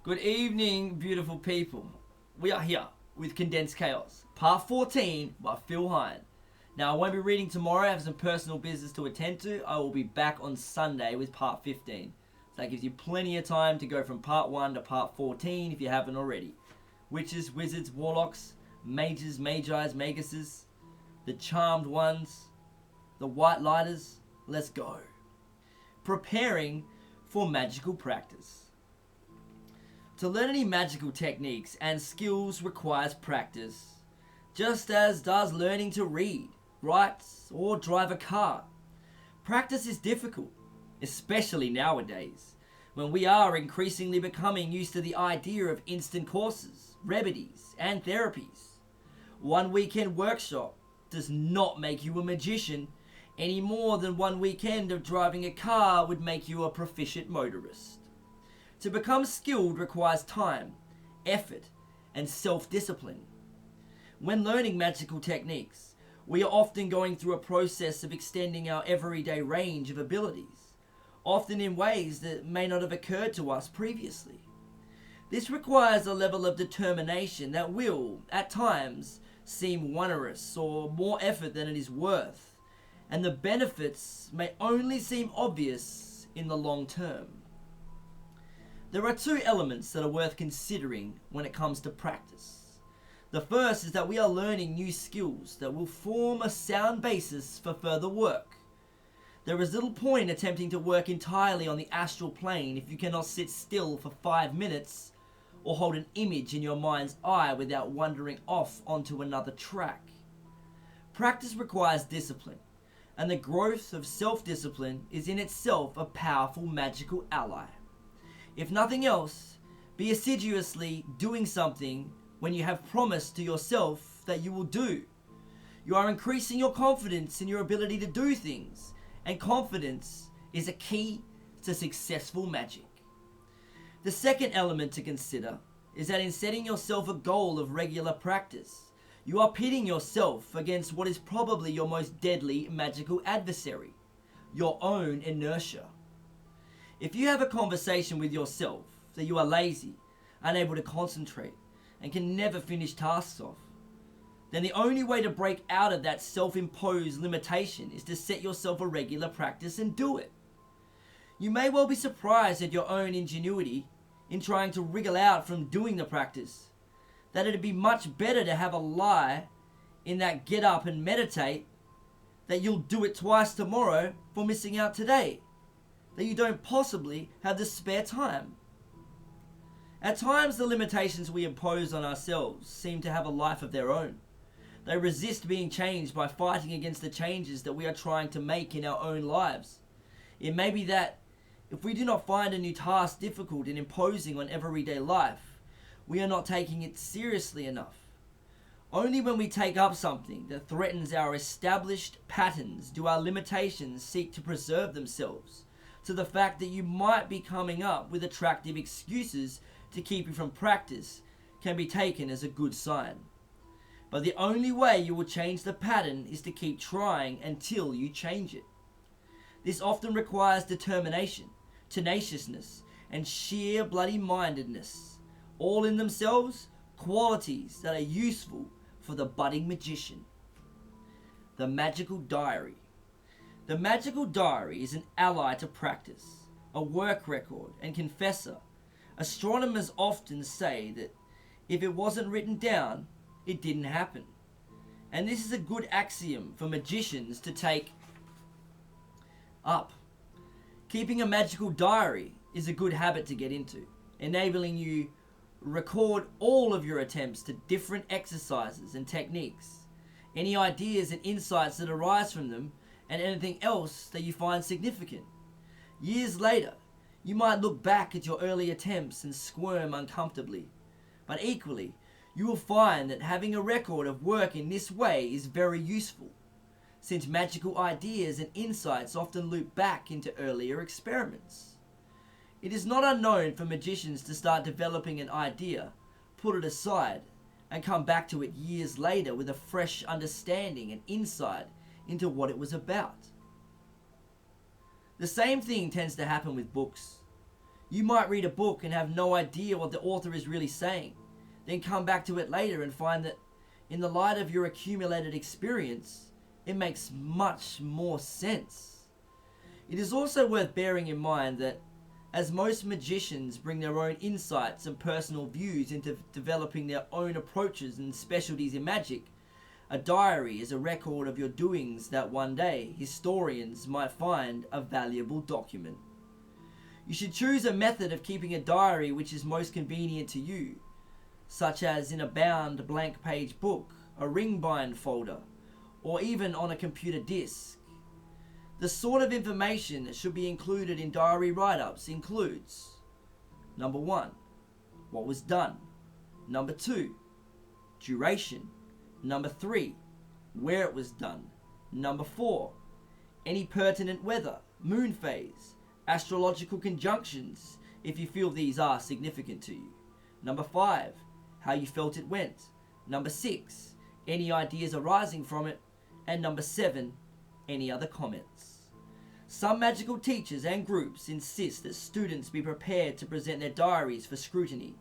Good evening, beautiful people. We are here with Condensed Chaos, part 14 by Phil Hines. Now, I won't be reading tomorrow. I have some personal business to attend to. I will be back on Sunday with part 15. So that gives you plenty of time to go from part 1 to part 14 if you haven't already. Witches, wizards, warlocks, mages, magis, maguses, the charmed ones, the white lighters. Let's go. Preparing for magical practice. To learn any magical techniques and skills requires practice, just as does learning to read, write, or drive a car. Practice is difficult, especially nowadays, when we are increasingly becoming used to the idea of instant courses, remedies, and therapies. One weekend workshop does not make you a magician any more than one weekend of driving a car would make you a proficient motorist. To become skilled requires time, effort, and self-discipline. When learning magical techniques, we are often going through a process of extending our everyday range of abilities, often in ways that may not have occurred to us previously. This requires a level of determination that will, at times, seem onerous or more effort than it is worth, and the benefits may only seem obvious in the long term. There are two elements that are worth considering when it comes to practice. The first is that we are learning new skills that will form a sound basis for further work. There is little point attempting to work entirely on the astral plane if you cannot sit still for 5 minutes or hold an image in your mind's eye without wandering off onto another track. Practice requires discipline, and the growth of self-discipline is in itself a powerful magical ally. If nothing else, be assiduously doing something when you have promised to yourself that you will do. You are increasing your confidence in your ability to do things, and confidence is a key to successful magic. The second element to consider is that in setting yourself a goal of regular practice, you are pitting yourself against what is probably your most deadly magical adversary, your own inertia. If you have a conversation with yourself that you are lazy, unable to concentrate, and can never finish tasks off, then the only way to break out of that self-imposed limitation is to set yourself a regular practice and do it. You may well be surprised at your own ingenuity in trying to wriggle out from doing the practice, that it'd be much better to have a lie in that get up and meditate, that you'll do it twice tomorrow for missing out today, that you don't possibly have the spare time. At times, the limitations we impose on ourselves seem to have a life of their own. They resist being changed by fighting against the changes that we are trying to make in our own lives. It may be that if we do not find a new task difficult and imposing on everyday life, we are not taking it seriously enough. Only when we take up something that threatens our established patterns do our limitations seek to preserve themselves to the fact that you might be coming up with attractive excuses to keep you from practice can be taken as a good sign. But the only way you will change the pattern is to keep trying until you change it. This often requires determination, tenaciousness, and sheer bloody mindedness, all in themselves qualities that are useful for the budding magician. The Magical Diary. The Magical Diary is an ally to practice, a work record and confessor. Astronomers often say that if it wasn't written down, it didn't happen. And this is a good axiom for magicians to take up. Keeping a magical diary is a good habit to get into, enabling you record all of your attempts to different exercises and techniques, any ideas and insights that arise from them, and anything else that you find significant. Years later, you might look back at your early attempts and squirm uncomfortably, but equally, you will find that having a record of work in this way is very useful, since magical ideas and insights often loop back into earlier experiments. It is not unknown for magicians to start developing an idea, put it aside, and come back to it years later with a fresh understanding and insight into what it was about. The same thing tends to happen with books. You might read a book and have no idea what the author is really saying, then come back to it later and find that in the light of your accumulated experience, it makes much more sense. It is also worth bearing in mind that as most magicians bring their own insights and personal views into developing their own approaches and specialties in magic, a diary is a record of your doings that one day historians might find a valuable document. You should choose a method of keeping a diary which is most convenient to you, such as in a bound blank page book, a ring bind folder, or even on a computer disk. The sort of information that should be included in diary write-ups includes: number 1, what was done; number 2, duration; number 3, where it was done; number 4, any pertinent weather, moon phase, astrological conjunctions, if you feel these are significant to you; number 5, how you felt it went; number 6, any ideas arising from it; and number 7, any other comments. Some magical teachers and groups insist that students be prepared to present their diaries for scrutiny.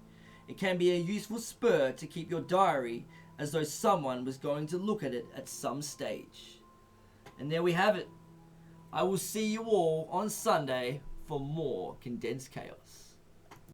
It can be a useful spur to keep your diary as though someone was going to look at it at some stage. And there we have it. I will see you all on Sunday for more Condensed Chaos.